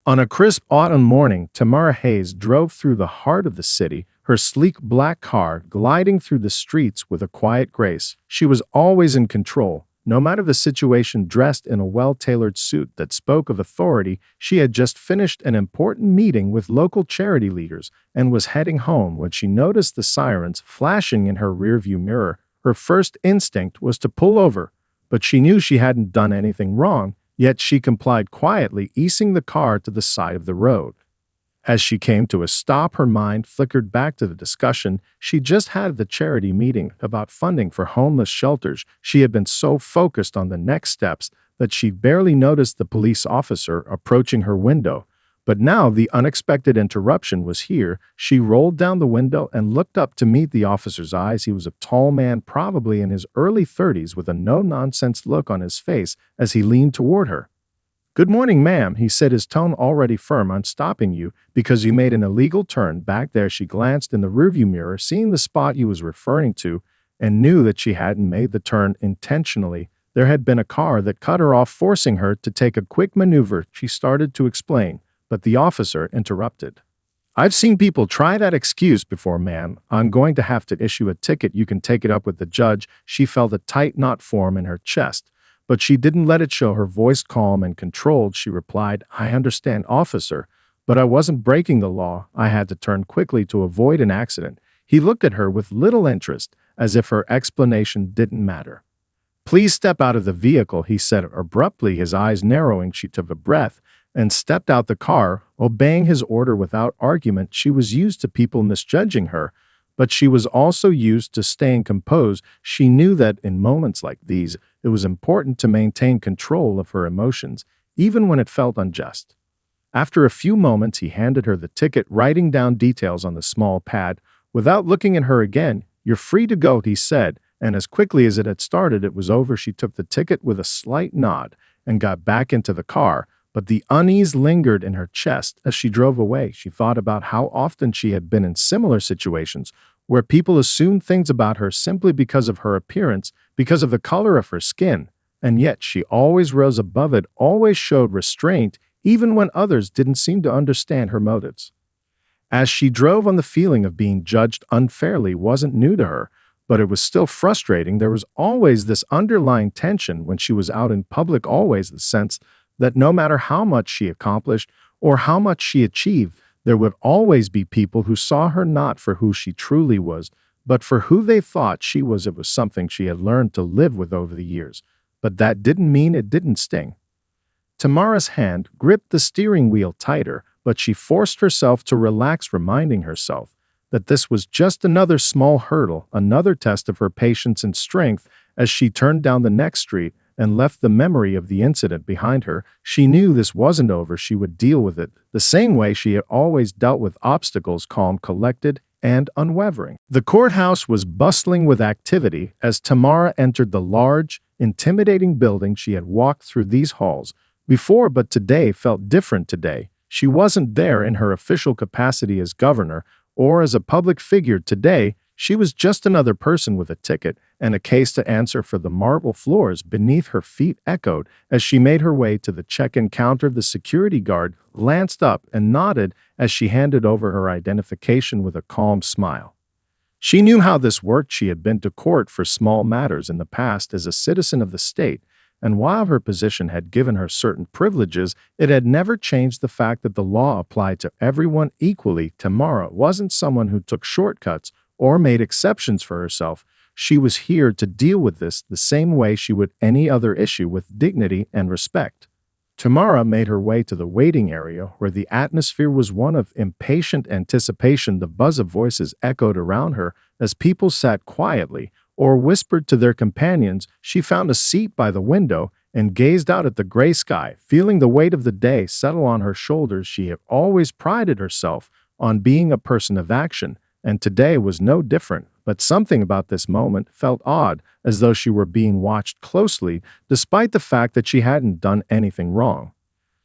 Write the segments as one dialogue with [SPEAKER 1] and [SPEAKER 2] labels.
[SPEAKER 1] On a crisp autumn morning, Tamara Hayes drove through the heart of the city, her sleek black car gliding through the streets with a quiet grace. She was always in control. No matter the situation, dressed in a well-tailored suit that spoke of authority, she had just finished an important meeting with local charity leaders and was heading home when she noticed the sirens flashing in her rearview mirror. Her first instinct was to pull over, but she knew she hadn't done anything wrong. Yet she complied quietly, easing the car to the side of the road. As she came to a stop, her mind flickered back to the discussion she just had at the charity meeting about funding for homeless shelters. She had been so focused on the next steps that she barely noticed the police officer approaching her window. But now the unexpected interruption was here. She rolled down the window and looked up to meet the officer's eyes. He was a tall man, probably in his early 30s, with a no-nonsense look on his face as he leaned toward her. "Good morning, ma'am," he said, his tone already firm. "I'm stopping you because you made an illegal turn back there." She glanced in the rearview mirror, seeing the spot he was referring to, and knew that she hadn't made the turn intentionally. There had been a car that cut her off, forcing her to take a quick maneuver. She started to explain, but the officer interrupted. "I've seen people try that excuse before, ma'am. I'm going to have to issue a ticket. You can take it up with the judge." She felt a tight knot form in her chest, but she didn't let it show. Her voice calm and controlled, she replied, "I understand, officer, but I wasn't breaking the law. I had to turn quickly to avoid an accident." He looked at her with little interest, as if her explanation didn't matter. "Please step out of the vehicle," he said abruptly, his eyes narrowing. She took a breath and stepped out the car, obeying his order without argument. She was used to people misjudging her, but she was also used to staying composed. She knew that in moments like these, it was important to maintain control of her emotions, even when it felt unjust. After a few moments, he handed her the ticket, writing down details on the small pad. Without looking at her again, "You're free to go," he said, and as quickly as it had started, it was over. She took the ticket with a slight nod and got back into the car. But the unease lingered in her chest as she drove away. She thought about how often she had been in similar situations where people assumed things about her simply because of her appearance, because of the color of her skin, and yet she always rose above it, always showed restraint, even when others didn't seem to understand her motives. As she drove on, the feeling of being judged unfairly wasn't new to her, but it was still frustrating. There was always this underlying tension when she was out in public, always the sense that no matter how much she accomplished or how much she achieved, there would always be people who saw her not for who she truly was, but for who they thought she was. It was something she had learned to live with over the years, but that didn't mean it didn't sting. Tamara's hand gripped the steering wheel tighter, but she forced herself to relax, reminding herself that this was just another small hurdle, another test of her patience and strength. As she turned down the next street and left the memory of the incident behind her, she knew this wasn't over. She would deal with it the same way she had always dealt with obstacles, calm, collected, and unwavering. The courthouse was bustling with activity as Tamara entered the large, intimidating building. She had walked through these halls before, but today felt different. Today, she wasn't there in her official capacity as governor or as a public figure. Today, she was just another person with a ticket and a case to answer for. The marble floors beneath her feet echoed as she made her way to the check-in counter. The security guard glanced up and nodded as she handed over her identification with a calm smile. She knew how this worked. She had been to court for small matters in the past as a citizen of the state, and while her position had given her certain privileges, it had never changed the fact that the law applied to everyone equally. Tamara wasn't someone who took shortcuts or made exceptions for herself. She was here to deal with this the same way she would any other issue, with dignity and respect. Tamara made her way to the waiting area, where the atmosphere was one of impatient anticipation. The buzz of voices echoed around her as people sat quietly or whispered to their companions. She found a seat by the window and gazed out at the gray sky, feeling the weight of the day settle on her shoulders. She had always prided herself on being a person of action, and today was no different. But something about this moment felt odd, as though she were being watched closely, despite the fact that she hadn't done anything wrong.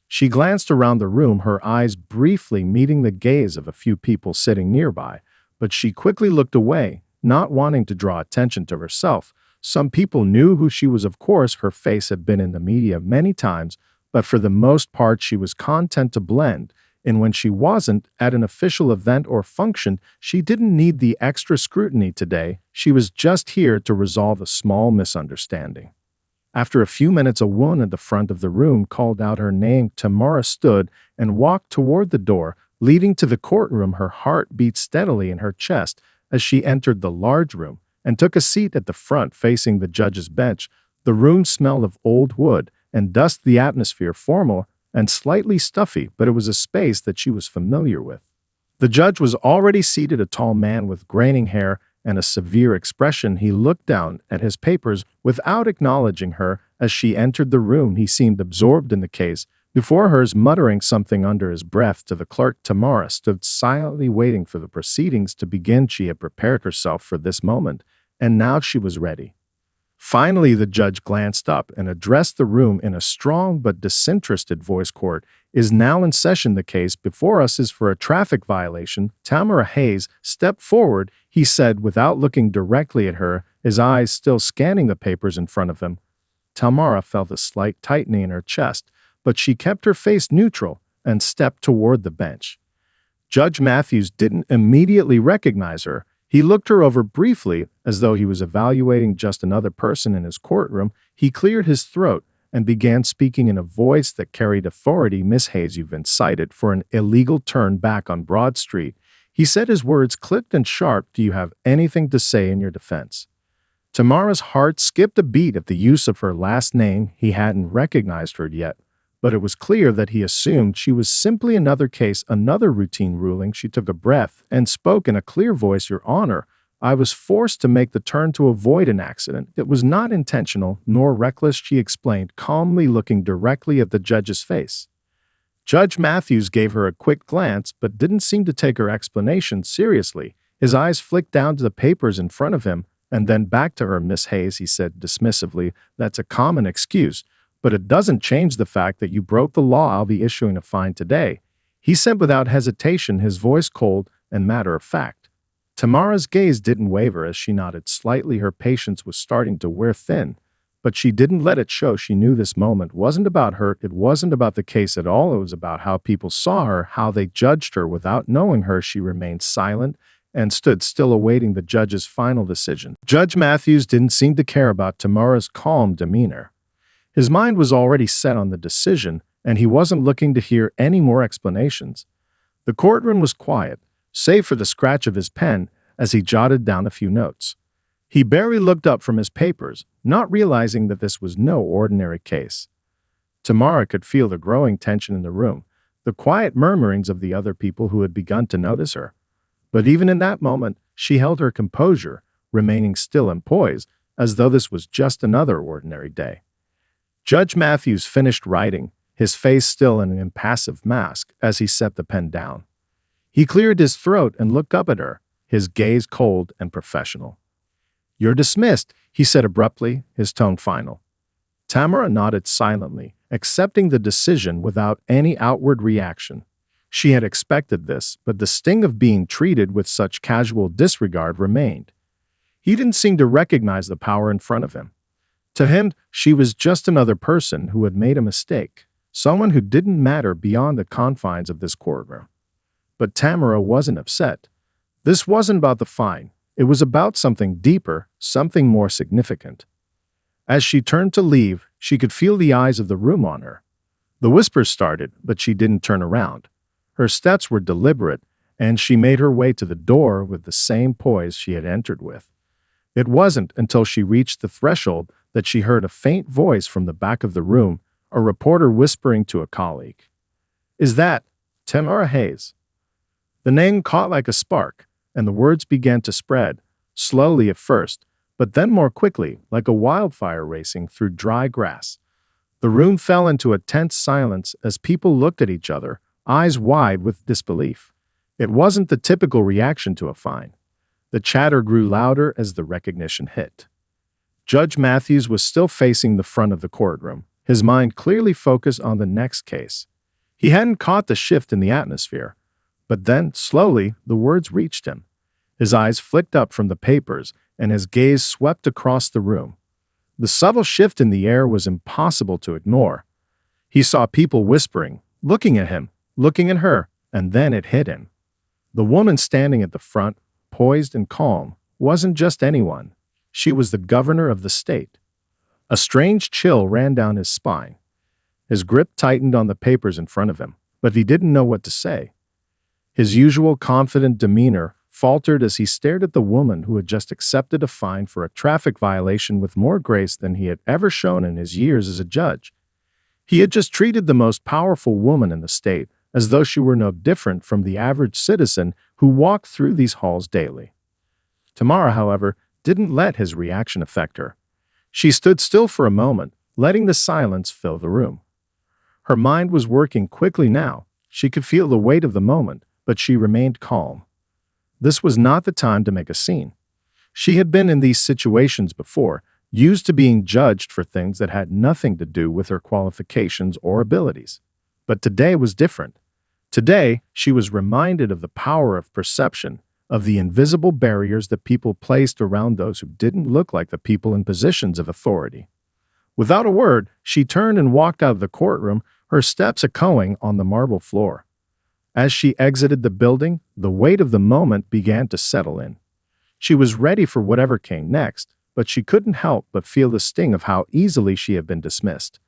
[SPEAKER 1] She glanced around the room, her eyes briefly meeting the gaze of a few people sitting nearby, but she quickly looked away, not wanting to draw attention to herself. Some people knew who she was, of course. Her face had been in the media many times, but for the most part she was content to blend, and when she wasn't at an official event or function, she didn't need the extra scrutiny today. She was just here to resolve a small misunderstanding. After a few minutes, a woman at the front of the room called out her name. Tamara stood and walked toward the door leading to the courtroom. Her heart beat steadily in her chest as she entered the large room and took a seat at the front facing the judge's bench. The room smelled of old wood and dust, the atmosphere formal and slightly stuffy, but it was a space that she was familiar with. The judge was already seated, a tall man with graying hair and a severe expression. He looked down at his papers without acknowledging her as she entered the room. He seemed absorbed in the case before hers, muttering something under his breath to the clerk. Tamara stood silently waiting for the proceedings to begin. She had prepared herself for this moment, and now she was ready. Finally, the judge glanced up and addressed the room in a strong but disinterested voice. Court is now in session. The case before us is for a traffic violation. Tamara Hayes stepped forward, he said without looking directly at her, his eyes still scanning the papers in front of him. Tamara felt a slight tightening in her chest, but she kept her face neutral and stepped toward the bench. Judge Matthews didn't immediately recognize her. He looked her over briefly, as though he was evaluating just another person in his courtroom. He cleared his throat and began speaking in a voice that carried authority. Miss Hayes, you've been cited for an illegal turn back on Broad Street. He said, his words clipped and sharp. Do you have anything to say in your defense? Tamara's heart skipped a beat at the use of her last name. He hadn't recognized her yet, but it was clear that he assumed she was simply another case, another routine ruling. She took a breath and spoke in a clear voice. Your Honor, I was forced to make the turn to avoid an accident. It was not intentional nor reckless, she explained, calmly looking directly at the judge's face. Judge Matthews gave her a quick glance, but didn't seem to take her explanation seriously. His eyes flicked down to the papers in front of him and then back to her. Miss Hayes, he said dismissively, that's a common excuse, but it doesn't change the fact that you broke the law. I'll be issuing a fine today, he said without hesitation, his voice cold and matter of fact. Tamara's gaze didn't waver as she nodded slightly. Her patience was starting to wear thin, but she didn't let it show. She knew this moment wasn't about her. It wasn't about the case at all. It was about how people saw her, how they judged her. Without knowing her, she remained silent and stood still, awaiting the judge's final decision. Judge Matthews didn't seem to care about Tamara's calm demeanor. His mind was already set on the decision, and he wasn't looking to hear any more explanations. The courtroom was quiet, save for the scratch of his pen as he jotted down a few notes. He barely looked up from his papers, not realizing that this was no ordinary case. Tamara could feel the growing tension in the room, the quiet murmurings of the other people who had begun to notice her. But even in that moment, she held her composure, remaining still and poised, as though this was just another ordinary day. Judge Matthews finished writing, his face still in an impassive mask, as he set the pen down. He cleared his throat and looked up at her, his gaze cold and professional. You're dismissed, he said abruptly, his tone final. Tamara nodded silently, accepting the decision without any outward reaction. She had expected this, but the sting of being treated with such casual disregard remained. He didn't seem to recognize the power in front of him. To him, she was just another person who had made a mistake, someone who didn't matter beyond the confines of this courtroom. But Tamara wasn't upset. This wasn't about the fine. It was about something deeper, something more significant. As she turned to leave, she could feel the eyes of the room on her. The whispers started, but she didn't turn around. Her steps were deliberate, and she made her way to the door with the same poise she had entered with. It wasn't until she reached the threshold that she heard a faint voice from the back of the room, a reporter whispering to a colleague. Is that Tamara Hayes? The name caught like a spark, and the words began to spread, slowly at first, but then more quickly, like a wildfire racing through dry grass. The room fell into a tense silence as people looked at each other, eyes wide with disbelief. It wasn't the typical reaction to a fine. The chatter grew louder as the recognition hit. Judge Matthews was still facing the front of the courtroom, his mind clearly focused on the next case. He hadn't caught the shift in the atmosphere, but then, slowly, the words reached him. His eyes flicked up from the papers, and his gaze swept across the room. The subtle shift in the air was impossible to ignore. He saw people whispering, looking at him, looking at her, and then it hit him. The woman standing at the front, poised and calm, wasn't just anyone. She was the governor of the state. A strange chill ran down his spine. His grip tightened on the papers in front of him, but he didn't know what to say. His usual confident demeanor faltered as he stared at the woman who had just accepted a fine for a traffic violation with more grace than he had ever shown in his years as a judge. He had just treated the most powerful woman in the state as though she were no different from the average citizen who walked through these halls daily. Tamara, however, didn't let his reaction affect her. She stood still for a moment, letting the silence fill the room. Her mind was working quickly now. She could feel the weight of the moment, but she remained calm. This was not the time to make a scene. She had been in these situations before, used to being judged for things that had nothing to do with her qualifications or abilities. But today was different. Today, she was reminded of the power of perception, of the invisible barriers that people placed around those who didn't look like the people in positions of authority. Without a word, she turned and walked out of the courtroom, her steps echoing on the marble floor. As she exited the building, the weight of the moment began to settle in. She was ready for whatever came next, but she couldn't help but feel the sting of how easily she had been dismissed.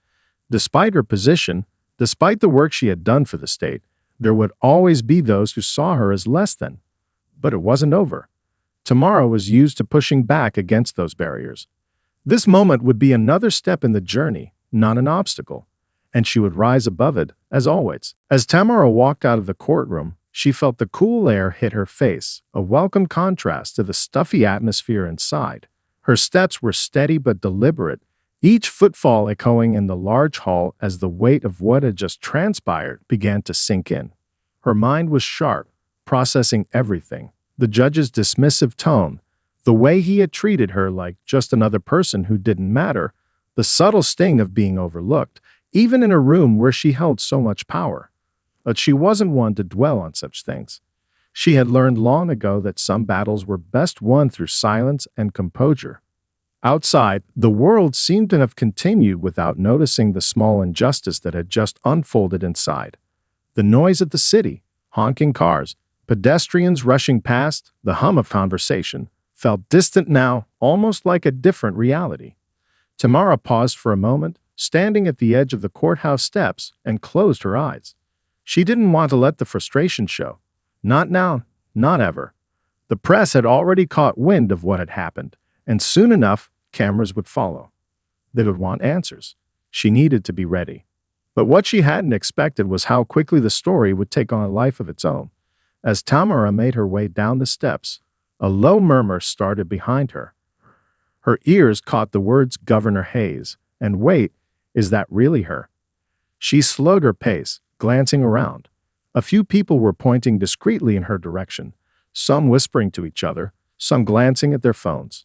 [SPEAKER 1] Despite her position, despite the work she had done for the state, there would always be those who saw her as less than. But it wasn't over. Tomorrow was used to pushing back against those barriers. This moment would be another step in the journey, not an obstacle, and she would rise above it, as always. As Tamara walked out of the courtroom, she felt the cool air hit her face, a welcome contrast to the stuffy atmosphere inside. Her steps were steady but deliberate, each footfall echoing in the large hall as the weight of what had just transpired began to sink in. Her mind was sharp, processing everything: the judge's dismissive tone, the way he had treated her like just another person who didn't matter, the subtle sting of being overlooked, even in a room where she held so much power. But she wasn't one to dwell on such things. She had learned long ago that some battles were best won through silence and composure. Outside, the world seemed to have continued without noticing the small injustice that had just unfolded inside. The noise of the city, honking cars, pedestrians rushing past, the hum of conversation, felt distant now, almost like a different reality. Tamara paused for a moment, standing at the edge of the courthouse steps, and closed her eyes. She didn't want to let the frustration show. Not now, not ever. The press had already caught wind of what had happened, and soon enough, cameras would follow. They would want answers. She needed to be ready. But what she hadn't expected was how quickly the story would take on a life of its own. As Tamara made her way down the steps, a low murmur started behind her. Her ears caught the words Governor Hayes, and wait, is that really her? She slowed her pace, glancing around. A few people were pointing discreetly in her direction, some whispering to each other, some glancing at their phones.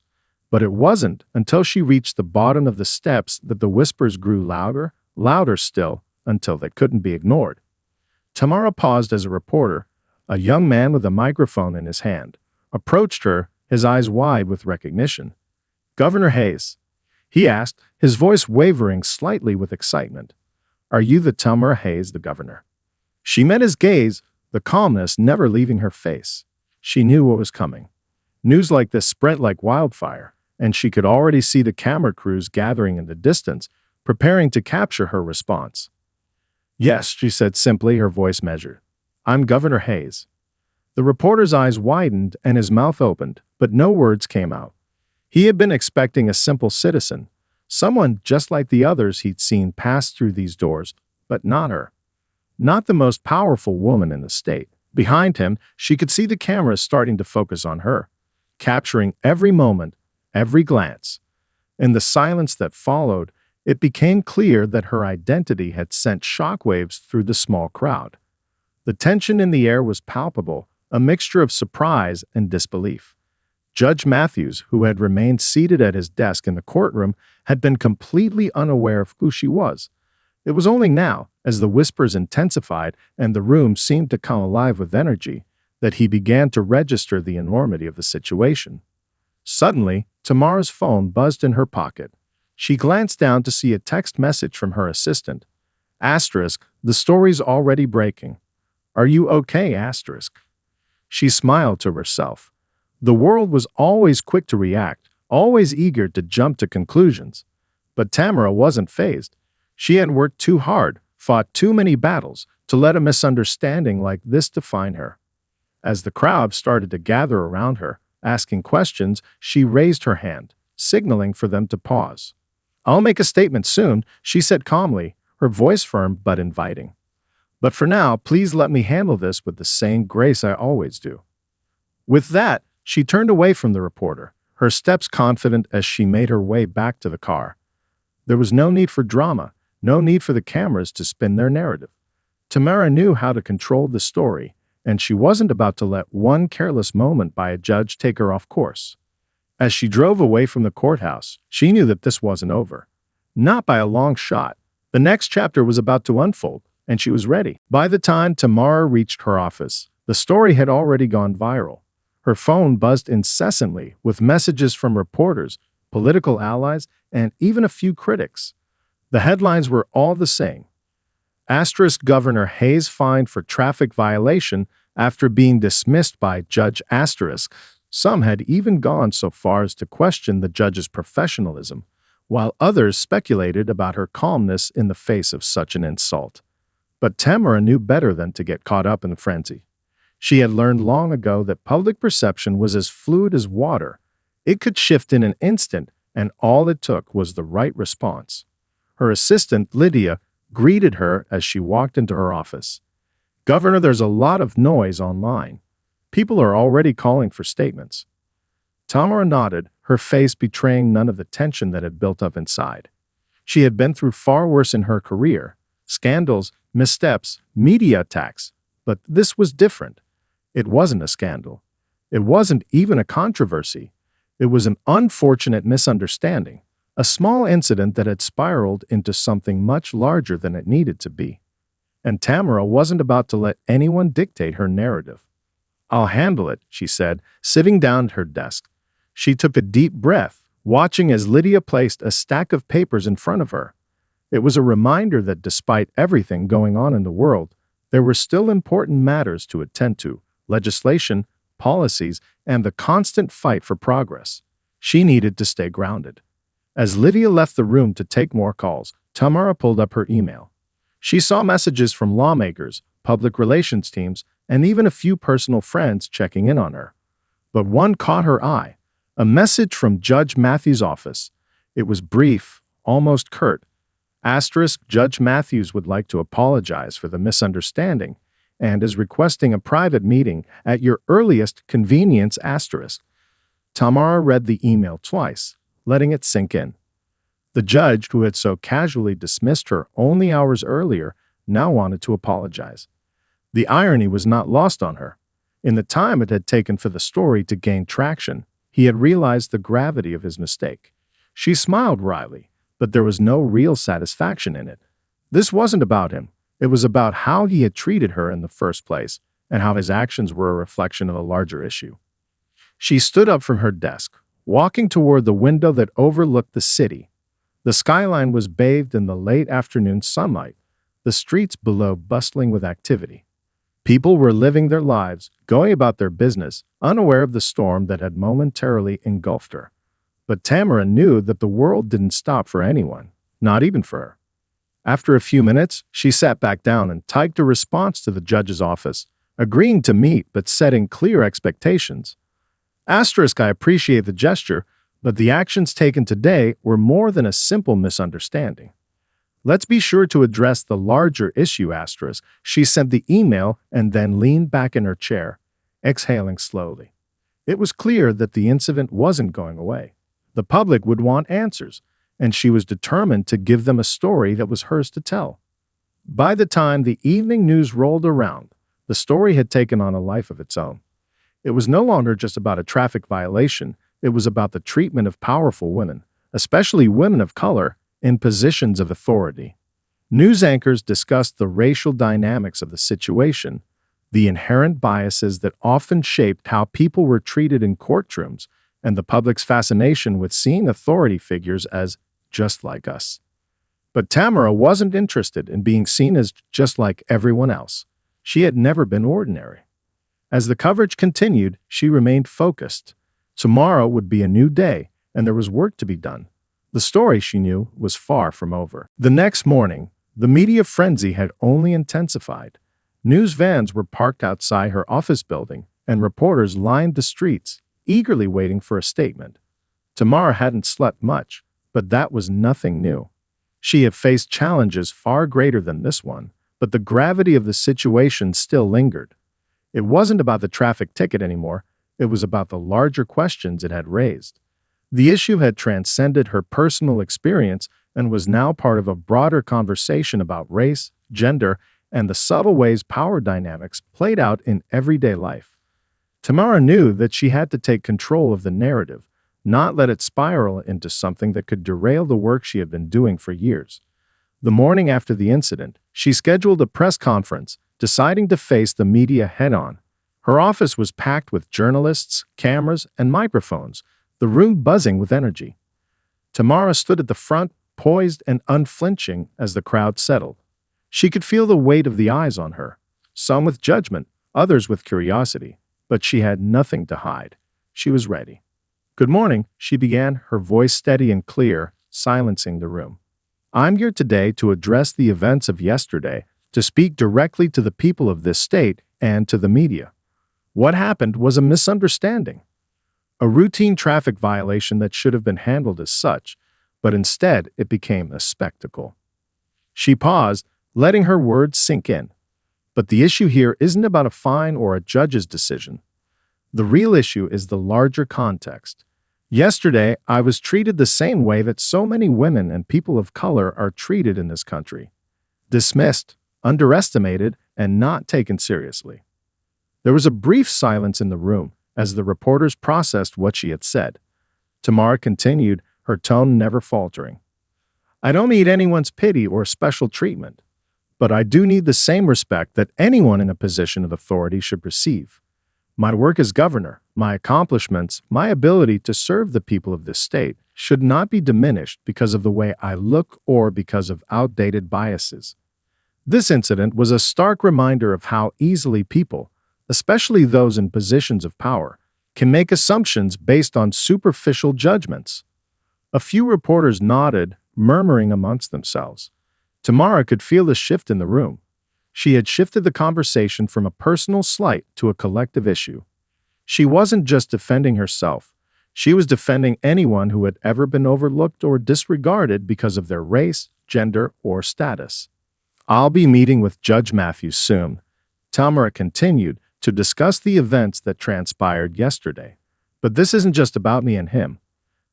[SPEAKER 1] But it wasn't until she reached the bottom of the steps that the whispers grew louder, louder still, until they couldn't be ignored. Tamara paused as a reporter, a young man with a microphone in his hand, approached her, his eyes wide with recognition. "Governor Hayes," he asked, his voice wavering slightly with excitement. "Are you the Tamara Hayes, the governor?" She met his gaze, the calmness never leaving her face. She knew what was coming. News like this spread like wildfire, and she could already see the camera crews gathering in the distance, preparing to capture her response. "Yes," she said simply, her voice measured. "I'm Governor Hayes." The reporter's eyes widened and his mouth opened, but no words came out. He had been expecting a simple citizen, someone just like the others he'd seen pass through these doors, but not her. Not the most powerful woman in the state. Behind him, she could see the cameras starting to focus on her, capturing every moment, every glance. In the silence that followed, it became clear that her identity had sent shockwaves through the small crowd. The tension in the air was palpable, a mixture of surprise and disbelief. Judge Matthews, who had remained seated at his desk in the courtroom, had been completely unaware of who she was. It was only now, as the whispers intensified and the room seemed to come alive with energy, that he began to register the enormity of the situation. Suddenly, Tamara's phone buzzed in her pocket. She glanced down to see a text message from her assistant. Asterisk, the story's already breaking. Are you okay? Asterisk. She smiled to herself. The world was always quick to react, always eager to jump to conclusions. But Tamara wasn't fazed. She had worked too hard, fought too many battles, to let a misunderstanding like this define her. As the crowd started to gather around her, asking questions, she raised her hand, signaling for them to pause. I'll make a statement soon, she said calmly, her voice firm but inviting. But for now, please let me handle this with the same grace I always do. With that, she turned away from the reporter, her steps confident as she made her way back to the car. There was no need for drama, no need for the cameras to spin their narrative. Tamara knew how to control the story, and she wasn't about to let one careless moment by a judge take her off course. As she drove away from the courthouse, she knew that this wasn't over. Not by a long shot. The next chapter was about to unfold, and she was ready. By the time Tamara reached her office, the story had already gone viral. Her phone buzzed incessantly with messages from reporters, political allies, and even a few critics. The headlines were all the same. Asterisk Governor Hayes fined for traffic violation after being dismissed by Judge Asterisk. Some had even gone so far as to question the judge's professionalism, while others speculated about her calmness in the face of such an insult. But Tamara knew better than to get caught up in the frenzy. She had learned long ago that public perception was as fluid as water. It could shift in an instant, and all it took was the right response. Her assistant, Lydia, greeted her as she walked into her office. Governor, there's a lot of noise online. People are already calling for statements. Tamara nodded, her face betraying none of the tension that had built up inside. She had been through far worse in her career. Scandals, missteps, media attacks. But this was different. It wasn't a scandal. It wasn't even a controversy. It was an unfortunate misunderstanding, a small incident that had spiraled into something much larger than it needed to be. And Tamara wasn't about to let anyone dictate her narrative. I'll handle it, she said, sitting down at her desk. She took a deep breath, watching as Lydia placed a stack of papers in front of her. It was a reminder that despite everything going on in the world, there were still important matters to attend to: legislation, policies, and the constant fight for progress. She needed to stay grounded. As Lydia left the room to take more calls, Tamara pulled up her email. She saw messages from lawmakers, public relations teams, and even a few personal friends checking in on her. But one caught her eye, a message from Judge Matthews' office. It was brief, almost curt. Asterisk, Judge Matthews would like to apologize for the misunderstanding and is requesting a private meeting at your earliest convenience. Asterisk. Tamara read the email twice, letting it sink in. The judge, who had so casually dismissed her only hours earlier, now wanted to apologize. The irony was not lost on her. In the time it had taken for the story to gain traction, he had realized the gravity of his mistake. She smiled wryly, but there was no real satisfaction in it. This wasn't about him. It was about how he had treated her in the first place and how his actions were a reflection of a larger issue. She stood up from her desk, walking toward the window that overlooked the city. The skyline was bathed in the late afternoon sunlight, the streets below bustling with activity. People were living their lives, going about their business, unaware of the storm that had momentarily engulfed her. But Tamara knew that the world didn't stop for anyone, not even for her. After a few minutes, she sat back down and typed a response to the judge's office, agreeing to meet but setting clear expectations. Asterisk, I appreciate the gesture, but the actions taken today were more than a simple misunderstanding. Let's be sure to address the larger issue. Asterisk. She sent the email and then leaned back in her chair, exhaling slowly. It was clear that the incident wasn't going away. The public would want answers, and she was determined to give them a story that was hers to tell. By the time the evening news rolled around, the story had taken on a life of its own. It was no longer just about a traffic violation. It was about the treatment of powerful women, especially women of color, in positions of authority. News anchors discussed the racial dynamics of the situation, the inherent biases that often shaped how people were treated in courtrooms, and the public's fascination with seeing authority figures as just like us. But Tamara wasn't interested in being seen as just like everyone else. She had never been ordinary. As the coverage continued, she remained focused. Tomorrow would be a new day, and there was work to be done. The story, she knew, was far from over. The next morning, the media frenzy had only intensified. News vans were parked outside her office building, and reporters lined the streets, eagerly waiting for a statement. Tamara hadn't slept much, but that was nothing new. She had faced challenges far greater than this one, but the gravity of the situation still lingered. It wasn't about the traffic ticket anymore, it was about the larger questions it had raised. The issue had transcended her personal experience and was now part of a broader conversation about race, gender, and the subtle ways power dynamics played out in everyday life. Tamara knew that she had to take control of the narrative, not let it spiral into something that could derail the work she had been doing for years. The morning after the incident, she scheduled a press conference, deciding to face the media head-on. Her office was packed with journalists, cameras, and microphones, the room buzzing with energy. Tamara stood at the front, poised and unflinching as the crowd settled. She could feel the weight of the eyes on her, some with judgment, others with curiosity, but she had nothing to hide. She was ready. "Good morning," she began, her voice steady and clear, silencing the room. "I'm here today to address the events of yesterday, to speak directly to the people of this state and to the media. What happened was a misunderstanding, a routine traffic violation that should have been handled as such, but instead it became a spectacle." She paused, letting her words sink in. But the issue here isn't about a fine or a judge's decision. The real issue is the larger context. Yesterday, I was treated the same way that so many women and people of color are treated in this country. Dismissed, underestimated, and not taken seriously. There was a brief silence in the room as the reporters processed what she had said. Tamara continued, her tone never faltering. "I don't need anyone's pity or special treatment, but I do need the same respect that anyone in a position of authority should receive. My work as governor, my accomplishments, my ability to serve the people of this state should not be diminished because of the way I look or because of outdated biases." This incident was a stark reminder of how easily people, especially those in positions of power, can make assumptions based on superficial judgments. A few reporters nodded, murmuring amongst themselves. Tamara could feel the shift in the room. She had shifted the conversation from a personal slight to a collective issue. She wasn't just defending herself. She was defending anyone who had ever been overlooked or disregarded because of their race, gender, or status. "I'll be meeting with Judge Matthews soon," Tamara continued, "to discuss the events that transpired yesterday. But this isn't just about me and him.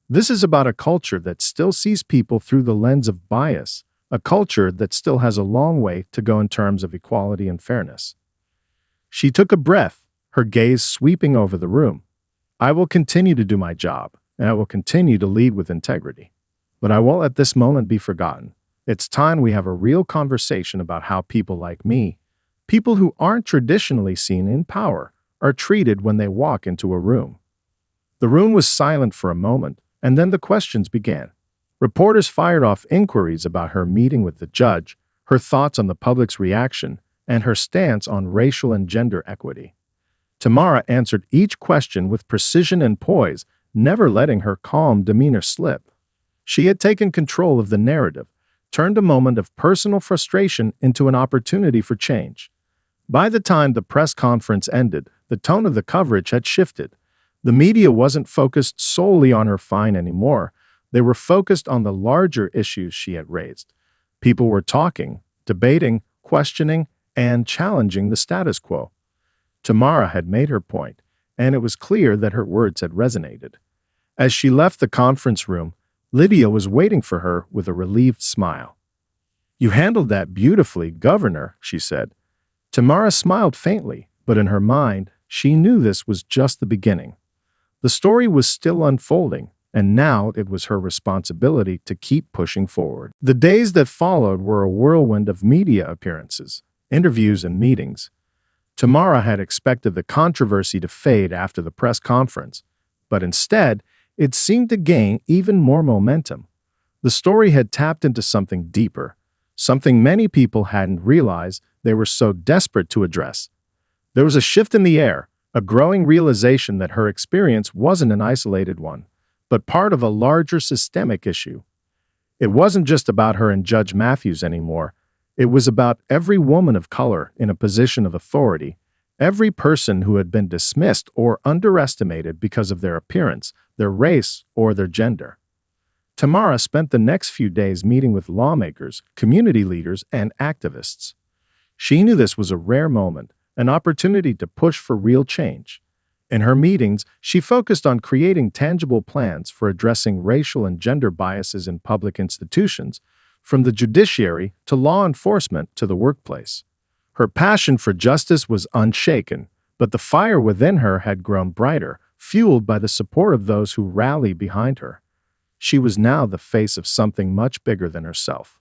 [SPEAKER 1] This is about a culture that still sees people through the lens of bias, a culture that still has a long way to go in terms of equality and fairness." She took a breath, her gaze sweeping over the room. "I will continue to do my job, and I will continue to lead with integrity. But I won't let this moment be forgotten. It's time we have a real conversation about how people like me, people who aren't traditionally seen in power, are treated when they walk into a room." The room was silent for a moment, and then the questions began. Reporters fired off inquiries about her meeting with the judge, her thoughts on the public's reaction, and her stance on racial and gender equity. Tamara answered each question with precision and poise, never letting her calm demeanor slip. She had taken control of the narrative, turned a moment of personal frustration into an opportunity for change. By the time the press conference ended, the tone of the coverage had shifted. The media wasn't focused solely on her fine anymore. They were focused on the larger issues she had raised. People were talking, debating, questioning, and challenging the status quo. Tamara had made her point, and it was clear that her words had resonated. As she left the conference room, Lydia was waiting for her with a relieved smile. "You handled that beautifully, Governor," she said. Tamara smiled faintly, but in her mind, she knew this was just the beginning. The story was still unfolding, and now it was her responsibility to keep pushing forward. The days that followed were a whirlwind of media appearances, interviews, and meetings. Tamara had expected the controversy to fade after the press conference, but instead, it seemed to gain even more momentum. The story had tapped into something deeper, something many people hadn't realized they were so desperate to address. There was a shift in the air, a growing realization that her experience wasn't an isolated one, but part of a larger systemic issue. It wasn't just about her and Judge Matthews anymore. It was about every woman of color in a position of authority, every person who had been dismissed or underestimated because of their appearance, their race, or their gender. Tamara spent the next few days meeting with lawmakers, community leaders, and activists. She knew this was a rare moment, an opportunity to push for real change. In her meetings, she focused on creating tangible plans for addressing racial and gender biases in public institutions, from the judiciary to law enforcement to the workplace. Her passion for justice was unshaken, but the fire within her had grown brighter, fueled by the support of those who rallied behind her. She was now the face of something much bigger than herself.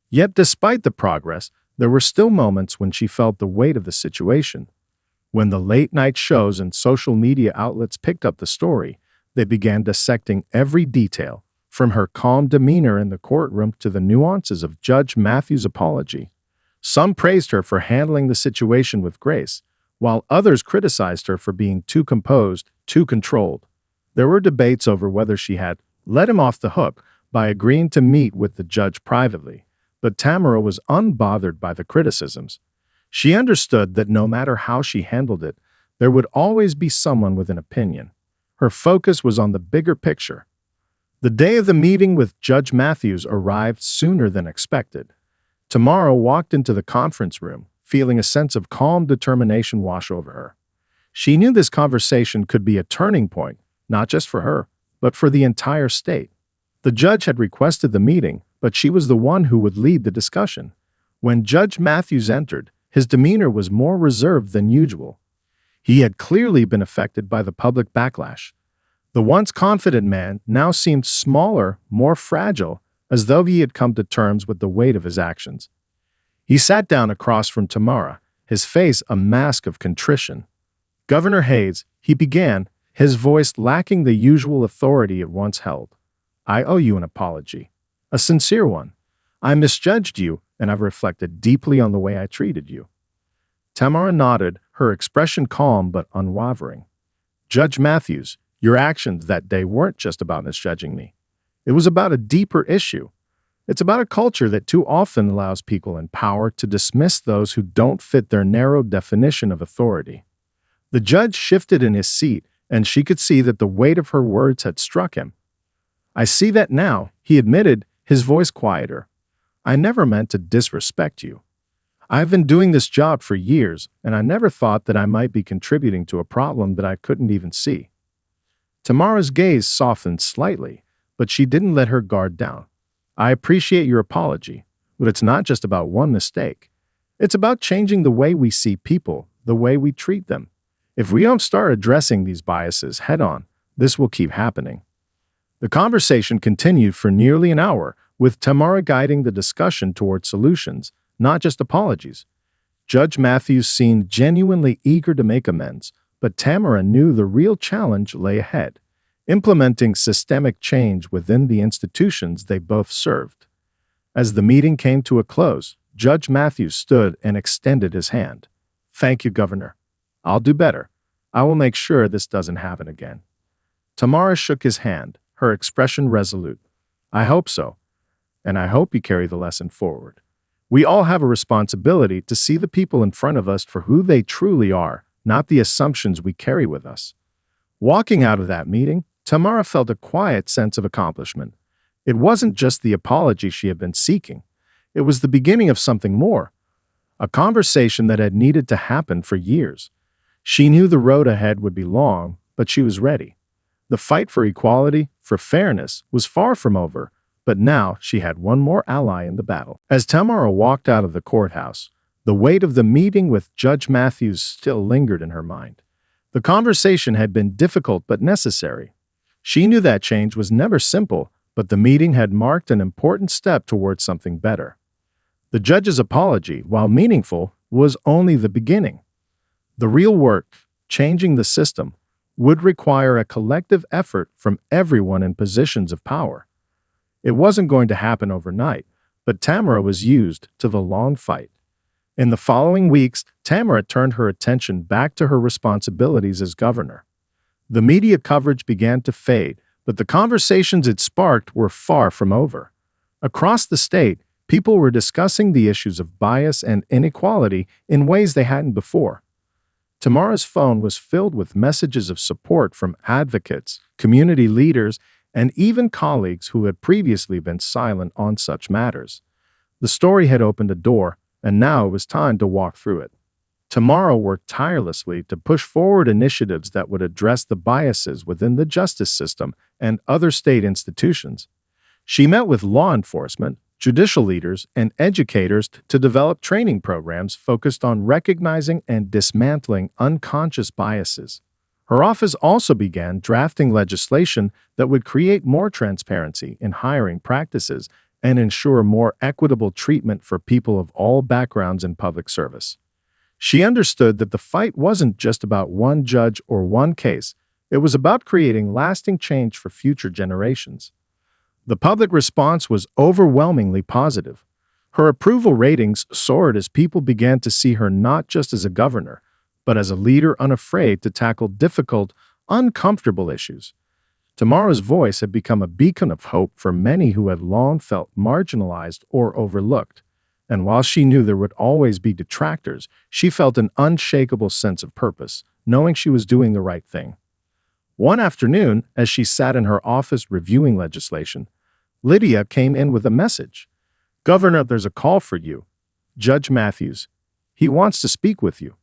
[SPEAKER 1] Yet despite the progress, there were still moments when she felt the weight of the situation. When the late-night shows and social media outlets picked up the story, they began dissecting every detail, from her calm demeanor in the courtroom to the nuances of Judge Matthews' apology. Some praised her for handling the situation with grace, while others criticized her for being too composed, too controlled. There were debates over whether she had let him off the hook by agreeing to meet with the judge privately, but Tamara was unbothered by the criticisms. She understood that no matter how she handled it, there would always be someone with an opinion. Her focus was on the bigger picture. The day of the meeting with Judge Matthews arrived sooner than expected. Tamara walked into the conference room, feeling a sense of calm determination wash over her. She knew this conversation could be a turning point, not just for her, but for the entire state. The judge had requested the meeting, but she was the one who would lead the discussion. When Judge Matthews entered, his demeanor was more reserved than usual. He had clearly been affected by the public backlash. The once confident man now seemed smaller, more fragile, as though he had come to terms with the weight of his actions. He sat down across from Tamara, his face a mask of contrition. "Governor Hayes," he began, his voice lacking the usual authority it once held. "I owe you an apology. A sincere one. I misjudged you, and I've reflected deeply on the way I treated you." Tamara nodded, her expression calm but unwavering. "Judge Matthews, your actions that day weren't just about misjudging me. It was about a deeper issue. It's about a culture that too often allows people in power to dismiss those who don't fit their narrow definition of authority." The judge shifted in his seat, and she could see that the weight of her words had struck him. "I see that now," he admitted, his voice quieter. "I never meant to disrespect you. I've been doing this job for years, and I never thought that I might be contributing to a problem that I couldn't even see." Tamara's gaze softened slightly, but she didn't let her guard down. "I appreciate your apology, but it's not just about one mistake. It's about changing the way we see people, the way we treat them. If we don't start addressing these biases head-on, this will keep happening." The conversation continued for nearly an hour, with Tamara guiding the discussion toward solutions, not just apologies. Judge Matthews seemed genuinely eager to make amends, but Tamara knew the real challenge lay ahead, implementing systemic change within the institutions they both served. As the meeting came to a close, Judge Matthews stood and extended his hand. "Thank you, Governor. I'll do better. I will make sure this doesn't happen again." Tamara shook his hand, her expression resolute. "I hope so. And I hope you carry the lesson forward. We all have a responsibility to see the people in front of us for who they truly are, not the assumptions we carry with us." Walking out of that meeting, Tamara felt a quiet sense of accomplishment. It wasn't just the apology she had been seeking. It was the beginning of something more, a conversation that had needed to happen for years. She knew the road ahead would be long, but she was ready. The fight for equality, for fairness, was far from over, but now she had one more ally in the battle. As Tamara walked out of the courthouse, the weight of the meeting with Judge Matthews still lingered in her mind. The conversation had been difficult but necessary. She knew that change was never simple, but the meeting had marked an important step towards something better. The judge's apology, while meaningful, was only the beginning. The real work, changing the system, would require a collective effort from everyone in positions of power. It wasn't going to happen overnight, but Tamara was used to the long fight. In the following weeks, Tamara turned her attention back to her responsibilities as governor. The media coverage began to fade, but the conversations it sparked were far from over. Across the state, people were discussing the issues of bias and inequality in ways they hadn't before. Tamara's phone was filled with messages of support from advocates, community leaders, and even colleagues who had previously been silent on such matters. The story had opened a door, and now it was time to walk through it. Tamara worked tirelessly to push forward initiatives that would address the biases within the justice system and other state institutions. She met with law enforcement, judicial leaders, and educators to develop training programs focused on recognizing and dismantling unconscious biases. Her office also began drafting legislation that would create more transparency in hiring practices and ensure more equitable treatment for people of all backgrounds in public service. She understood that the fight wasn't just about one judge or one case, it was about creating lasting change for future generations. The public response was overwhelmingly positive. Her approval ratings soared as people began to see her not just as a governor, but as a leader unafraid to tackle difficult, uncomfortable issues. Tamara's voice had become a beacon of hope for many who had long felt marginalized or overlooked. And while she knew there would always be detractors, she felt an unshakable sense of purpose, knowing she was doing the right thing. One afternoon, as she sat in her office reviewing legislation, Lydia came in with a message. "Governor, there's a call for you. Judge Matthews. He wants to speak with you."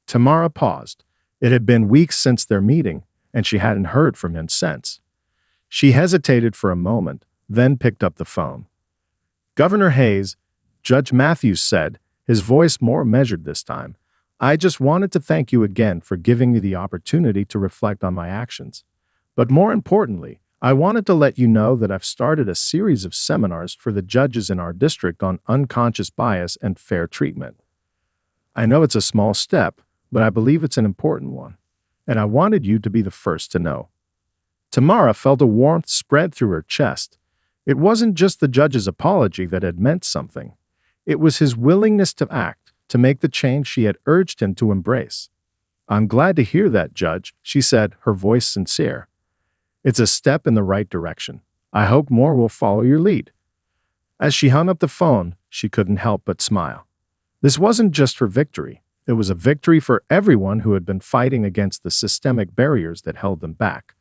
[SPEAKER 1] Tamara paused. It had been weeks since their meeting, and she hadn't heard from him since. She hesitated for a moment, then picked up the phone. "Governor Hayes," Judge Matthews said, his voice more measured this time, "I just wanted to thank you again for giving me the opportunity to reflect on my actions. But more importantly, I wanted to let you know that I've started a series of seminars for the judges in our district on unconscious bias and fair treatment. I know it's a small step, but I believe it's an important one, and I wanted you to be the first to know." Tamara felt a warmth spread through her chest. It wasn't just the judge's apology that had meant something. It was his willingness to act, to make the change she had urged him to embrace. "I'm glad to hear that, Judge," she said, her voice sincere. "It's a step in the right direction. I hope more will follow your lead." As she hung up the phone, she couldn't help but smile. This wasn't just her victory. It was a victory for everyone who had been fighting against the systemic barriers that held them back.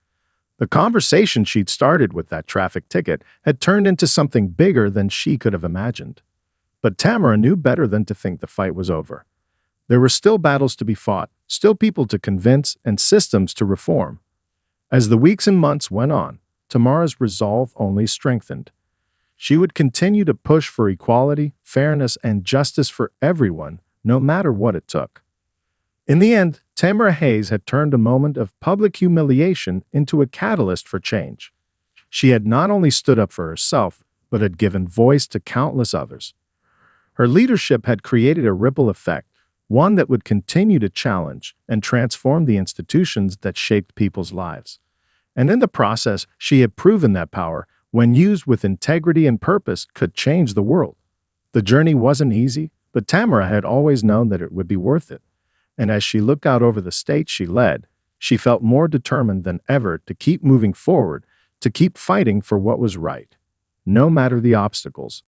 [SPEAKER 1] The conversation she'd started with that traffic ticket had turned into something bigger than she could have imagined. But Tamara knew better than to think the fight was over. There were still battles to be fought, still people to convince, and systems to reform. As the weeks and months went on, Tamara's resolve only strengthened. She would continue to push for equality, fairness, and justice for everyone, no matter what it took. In the end, Tamara Hayes had turned a moment of public humiliation into a catalyst for change. She had not only stood up for herself, but had given voice to countless others. Her leadership had created a ripple effect, one that would continue to challenge and transform the institutions that shaped people's lives. And in the process, she had proven that power, when used with integrity and purpose, could change the world. The journey wasn't easy, but Tamara had always known that it would be worth it. And as she looked out over the state she led, she felt more determined than ever to keep moving forward, to keep fighting for what was right, no matter the obstacles.